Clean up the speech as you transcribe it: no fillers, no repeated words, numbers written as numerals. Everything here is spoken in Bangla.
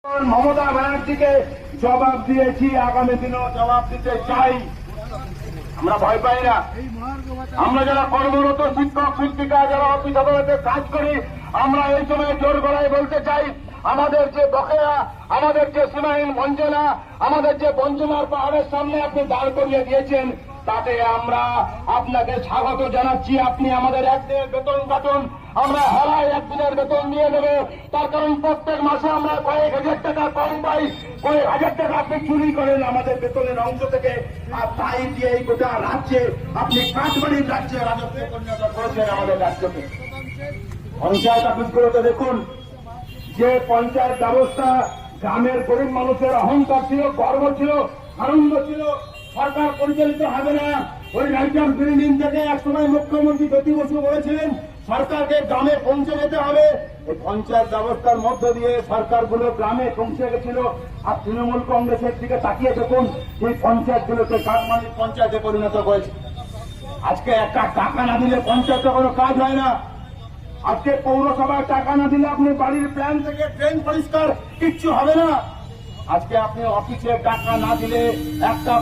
মমতা ব্যানার্জিকে জবাব দিয়েছি, আগামী দিনেও জবাব দিতে চাই। আমরা ভয় পাই না। আমরা যারা কর্মরত শিক্ষক শিক্ষিকা, যারা অফিস আদালতে কাজ করি, আমরা এই সময় জোর গলায় বলতে চাই, আমাদের যে বকেয়া, আমাদের যে সীমাহীন বঞ্চনা, আমাদের যে বঞ্চনার পাহাড়ের সামনে আপনি দাঁড় করিয়ে দিয়েছেন, তাতে আমরা আপনাকে স্বাগত জানাচ্ছি। আপনি আমাদের একদিনের বেতন কাটুন, আমরা হারায় একদিনের বেতন নিয়ে নেব। তার কারণ প্রত্যেক মাসে আমরা কয়েক হাজার টাকা কম পাই, কয়েক হাজার টাকা আপনি চুরি করেন আমাদের বেতনের অংশ থেকে, আর তাই দিয়ে এই গোটা রাজ্যে আপনি কাঠবাড়ির রাজ্যে রাজত্ব পরিণত করেছেন আমাদের রাজ্যকে। পঞ্চায়েত অফিসগুলোতে দেখুন, যে পঞ্চায়েত ব্যবস্থা গ্রামের গরিব মানুষের অহংকার ছিল, গর্ব ছিল, আনন্দ ছিল, সরকার পরিচালিত হবে না। ওই রাইটার বিল্ডিং থেকে একসময় মুখ্যমন্ত্রী জ্যোতি বসু বলেছিলেন সরকারকে গ্রামে পৌঁছে যেতে হবে। এই পঞ্চায়েত ব্যবস্থার মধ্য দিয়ে সরকারগুলো গ্রামে পৌঁছে গেছিল। আর তৃণমূল কংগ্রেসের দিকে তাকিয়ে দেখুন, এই পঞ্চায়েতগুলোকে কাঠমান্ডির পঞ্চায়েতে পরিণত করেছে। আজকে একটা টাকা না দিলে পঞ্চায়েতে কোনো কাজ হয় না। আজকে পৌরসভায় টাকা না দিলে আপনি বাড়ির প্ল্যান থেকে ড্রেন পরিষ্কার কিচ্ছু হবে না। আজকে আপনি অফিসে টাকা না দিলে একটা